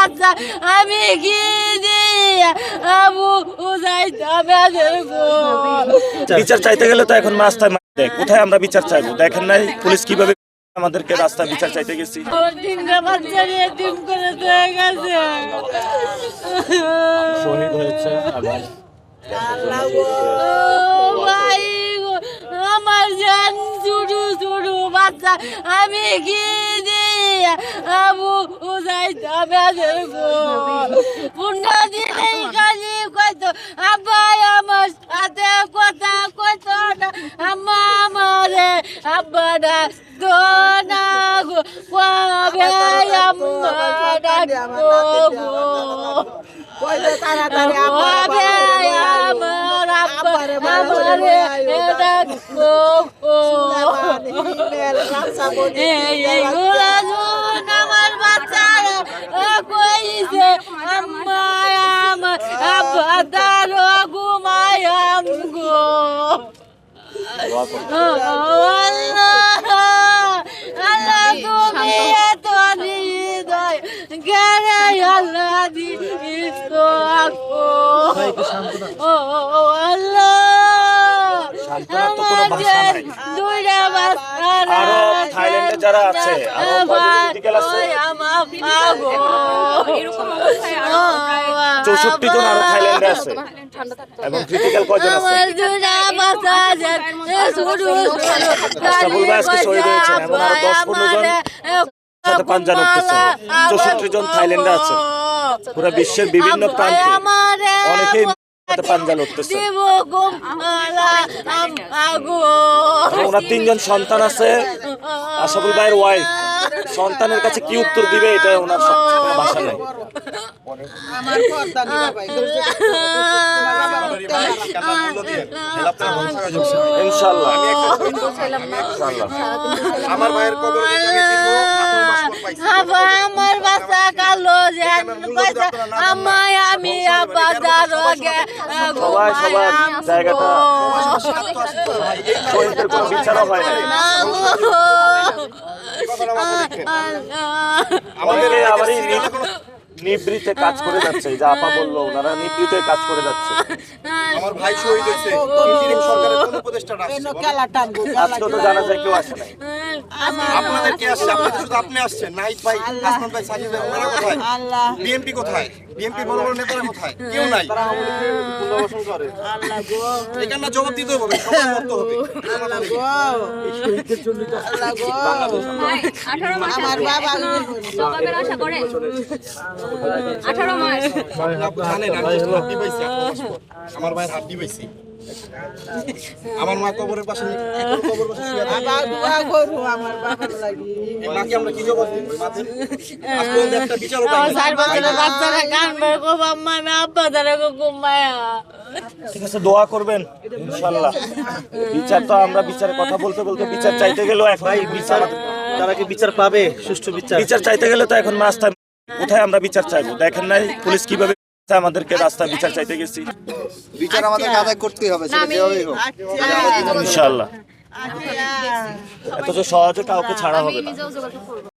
বাচ্চা আমি কি দিয়ে আবু বিচার চাইতে গেলে তো এখন রাস্তায় কোথায় আমরা বিচার চাইবো? দেখেন নাই পুলিশ কিভাবে আমাদেরকে রাস্তায় বিচার চাইতে গেছি। তিনটা বাচ্চা নিয়ে টিম করে হয়ে গেছে, শহীদ হয়েছে ভাই আমার জান ছোটো ছোটো বাচ্চা আমি কি দিয়ে আবু পুন্ডা দিনে কালি কইতো আব্বাই আমার সাথে কথা কইতো না, আম্মা আমারে আব্বাডা দোনা গো কবে আম্মা ডাকবো গো তাড়াতাড়ি কবে আমার আব্বারে ডাকবো গো এইগুলা শুন আমার বাচ্চারা কইছে আম্মা আমার আব্বা দারো ঘুমায়াম গো আল্লাহ তুমি এত হৃদয় গেলে আল্লাহ দিস ও আল্লাহ আমাদের দুইটা বাচ্চা আরো থাইল্যান্ডে যারা আছে আরো ক্রিটিক্যাল আছে 64 জন আরো থাইল্যান্ডে আছে এবং ক্রিটিক্যাল কয়জন আছে? আমার দুইটা বাচ্চা আছে আশরাফুল ভাই আজকে শহীদ হয়েছেন এবং আরো 10-15 জন সাথে পাঞ্জা লড়তেছে। 64 জন থাইল্যান্ডে আছে। পুরো বিশ্বের বিভিন্ন প্রান্তে অনেকেই পাঞ্জা লড়তেছে। ওনার 3 জন সন্তান আছে। আশরাফুল ভাইয়ের ওয়াইফ সন্তানের কাছে কি উত্তর দিবে এটা ওনার সবচেয়ে ভাষা নাই। ইনশাআল্লাহ আমার ভাইয়ের কবরে আমার বাচ্চা কালো আমায় আমি সবাই সবার জায়গাটা শহীদদের কোনো বিচারও হয় না। আমাদের আবার নিবৃতে কাজ করে যাচ্ছে, এই যে আপা বললো ওনারা নিবৃতে কাজ করে যাচ্ছে। আমার ভাই শহীদ হয়েছে, ইন্টারিম সরকারের কোন উপদেষ্টারা আসছে? আজকে তো জানা যায় কেউ আসে নাই। আপনাদের কি আসছে? আপনাদের শুধু আপনি আসছেন, নাহিদ ভাই, আসমান ভাই, সাজিদ ভাই, ওনারা কোথায়? বিএনপি কোথায়? বিএনপি বড় বড় নেতারা কোথায়? কেউ নাই। এখানে জবাব দিতে হবে, সবাই মরতে হবে। আমার বাবা জবাবের আশা করে 18 মাস জানেন আমি হাড্ডি পাইছি, আমার ভাইয়ের হাড্ডি পাইছি। আমার মা কবরের পাশে কবর পাশে শুয়ে থাকে। বাবা দোয়া করো আমার বাবার লাগি। এই মাকে আমরা কি জবাব দিব? মাদের আজ পর্যন্ত একটা বিচারও পাইনি। বাচ্চারা কানবে গো আম্মা আমি আব্বা দারে গো ঘুমায়া। ঠিক আছে, দোয়া করবেন ইনশাআল্লাহ। বিচার তো আমরা বিচারের কথা বলতে বলতে বিচার চাইতে গেলেও এখন বিচার তারা কি বিচার পাবে? সুষ্ঠু বিচার বিচার চাইতে গেলে তো এখন রাস্তায় কোথায় আমরা বিচার চাইবো? দেখেন নাই পুলিশ কিভাবে আমাদেরকে রাস্তায় বিচার চাইতে গেছি। বিচার আমাদের আদায় করতেই হবে, সেটা যেভাবেই হোক। ইনশাআল্লাহ। এত সহজে কাউকে ছাড়া হবে না। নিজেও যোগাযোগ করব।